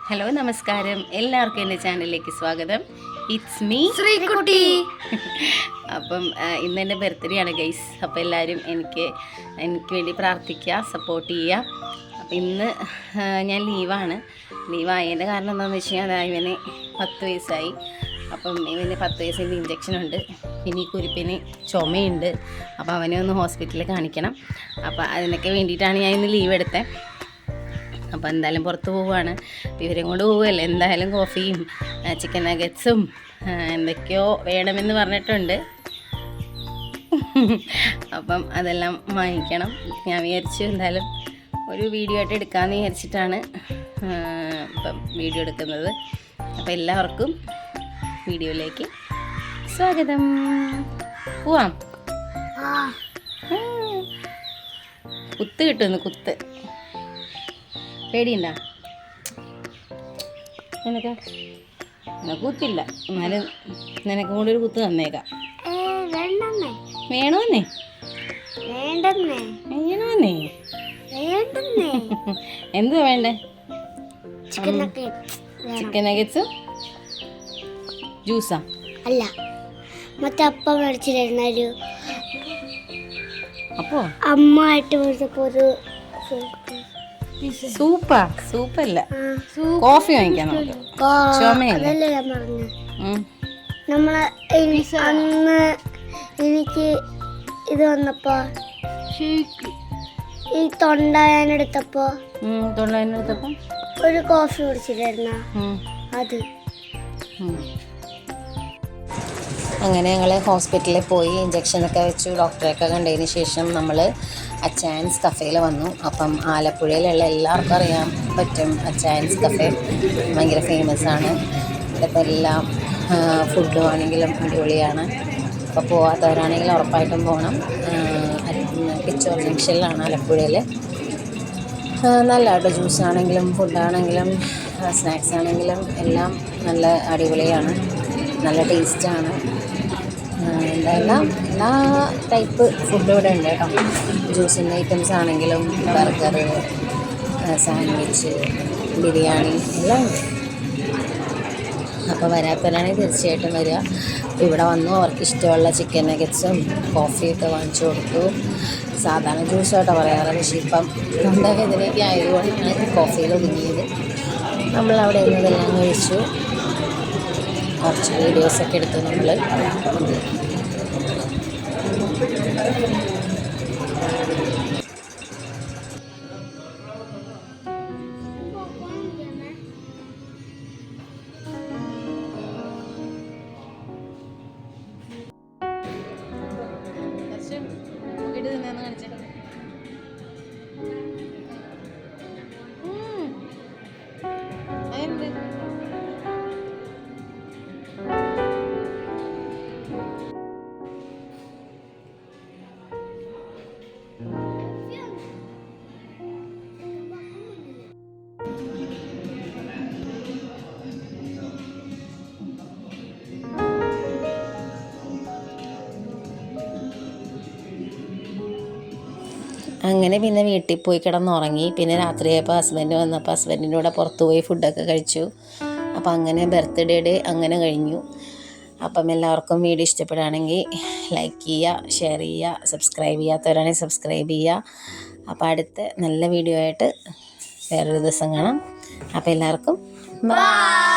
Hello നമസ്കാരം, എല്ലാവർക്കും എൻ്റെ ചാനലിലേക്ക് സ്വാഗതം. It's me Sreekutty. അപ്പം ഇന്ന് എൻ്റെ ബർത്ത്ഡേ ആണ് ഗൈസ്. അപ്പോൾ എല്ലാവരും എനിക്ക് വേണ്ടി പ്രാർത്ഥിക്കുക, സപ്പോർട്ട് ചെയ്യുക. അപ്പം ഇന്ന് ഞാൻ ലീവായതിൻ്റെ കാരണം എന്താണെന്ന് വെച്ച് കഴിഞ്ഞാൽ ഇവന് 10 വയസ്സായി. അപ്പം ഇവന് 10 വയസ്സിൻ്റെ ഇഞ്ചക്ഷൻ ഉണ്ട്. പിന്നെ ഈ കുരിപ്പിന് ചുമയുണ്ട്. അപ്പോൾ അവനെ ഒന്ന് ഹോസ്പിറ്റലിൽ കാണിക്കണം. അപ്പോൾ അതിനൊക്കെ വേണ്ടിയിട്ടാണ് ഞാൻ ഇന്ന് ലീവ് എടുത്തത്. അപ്പോൾ എന്തായാലും പുറത്ത് പോവുകയാണ്. ഇവരെയും കൊണ്ട് പോവുകയല്ലേ, എന്തായാലും കോഫിയും ചിക്കൻ നഗറ്റ്സും എന്തൊക്കെയോ വേണമെന്ന് പറഞ്ഞിട്ടുണ്ട്. അപ്പം അതെല്ലാം വാങ്ങിക്കണം. ഞാൻ വിചാരിച്ചു എന്തായാലും ഒരു വീഡിയോ ആയിട്ട് എടുക്കാമെന്ന് വിചാരിച്ചിട്ടാണ് ഇപ്പം വീഡിയോ എടുക്കുന്നത്. അപ്പോൾ എല്ലാവർക്കും വീഡിയോയിലേക്ക് സ്വാഗതം. പോവാം. കുത്ത് കിട്ടുന്നു, കുത്ത്. പേടിയുണ്ടാ നിനക്ക്? കുത്തില്ല, എന്നാലും നിനക്കും കൂടി ഒരു കുത്ത് തന്നേക്കാം. വേണോന്നേ? വേണോന്നേ? എന്തുവാ വേണ്ടേ? ചിക്കൻ നഗറ്റ്സും ജ്യൂസാ? അല്ല, മറ്റേ അപ്പം മേടിച്ചിരുന്നൊരു അപ്പോ അമ്മയായിട്ട് മേടിച്ചപ്പോ ഒരു സൂപ്പല്ല, കോഫി വാങ്ങിക്കാം നമുക്ക്. ചുമയല്ലേ നമ്മളെ അന്ന് എനിക്ക് ഇത് വന്നപ്പോ ഈ തൊണ്ടവേനെടുത്തപ്പോ ഒരു കോഫി കുടിച്ചിട്ടായിരുന്ന അത്. അങ്ങനെ ഞങ്ങൾ ഹോസ്പിറ്റലിൽ പോയി ഇഞ്ചക്ഷനൊക്കെ വെച്ചു, ഡോക്ടറെയൊക്കെ കണ്ടതിന് ശേഷം നമ്മൾ അച്ചായൻസ് കഫേയിൽ വന്നു. അപ്പം ആലപ്പുഴയിലുള്ള എല്ലാവർക്കും അറിയാൻ പറ്റും, അച്ചായൻസ് കഫേ ഭയങ്കര ഫേമസ് ആണ്. ഇവിടുത്തെ എല്ലാം ഫുഡും ആണെങ്കിലും അടിപൊളിയാണ്. അപ്പോൾ പോകാത്തവരാണെങ്കിൽ ഉറപ്പായിട്ടും പോകണം. പിച്ചോർ ജംഗ്ഷനിലാണ് ആലപ്പുഴയിൽ. നല്ല കേട്ടോ, ജ്യൂസാണെങ്കിലും ഫുഡാണെങ്കിലും സ്നാക്സ് ആണെങ്കിലും എല്ലാം നല്ല അടിപൊളിയാണ്, നല്ല ടേസ്റ്റാണ്. എല്ലാ ടൈപ്പ് ഫുഡ് ഇവിടെ ഉണ്ട് കേട്ടോ. ജ്യൂസിൻ്റെ ഐറ്റംസ് ആണെങ്കിലും ബർഗർ, സാൻഡ്വിച്ച്, ബിരിയാണി എല്ലാം ഉണ്ട്. അപ്പോൾ വരാത്തവരാണെങ്കിൽ തീർച്ചയായിട്ടും വരിക. ഇവിടെ വന്നു അവർക്ക് ഇഷ്ടമുള്ള ചിക്കൻ നഗറ്റ്സും കോഫിയൊക്കെ വാങ്ങിച്ചു കൊടുത്തു. സാധാരണ ജ്യൂസായിട്ടോ പറയാറ്, പക്ഷേ ഇപ്പം തൊണ്ടവേദനയൊക്കെ ആയതുകൊണ്ടാണ് കോഫിയിൽ ഒതുങ്ങിയത്. നമ്മളവിടെ ഇന്നതെല്ലാം കഴിച്ചു. കുറച്ച് വീഡിയോസൊക്കെ എടുത്തു നമ്മൾ. അങ്ങനെ പിന്നെ വീട്ടിൽ പോയി കിടന്നുറങ്ങി. പിന്നെ രാത്രിയായപ്പോൾ ഹസ്ബൻഡ് വന്നപ്പോൾ ഹസ്ബൻഡിൻ്റെ കൂടെ പുറത്ത് പോയി ഫുഡൊക്കെ കഴിച്ചു. അപ്പോൾ അങ്ങനെ ബർത്ത്ഡേ ഡേ അങ്ങനെ കഴിഞ്ഞു. അപ്പം എല്ലാവർക്കും വീഡിയോ ഇഷ്ടപ്പെടുകയാണെങ്കിൽ ലൈക്ക് ചെയ്യുക, ഷെയർ ചെയ്യുക, സബ്സ്ക്രൈബ് ചെയ്യാത്തവരാണെങ്കിൽ സബ്സ്ക്രൈബ് ചെയ്യുക. അപ്പോൾ അടുത്ത നല്ല വീഡിയോ ആയിട്ട് വേറൊരു ദിവസം കാണാം. അപ്പോൾ എല്ലാവർക്കും ബൈ.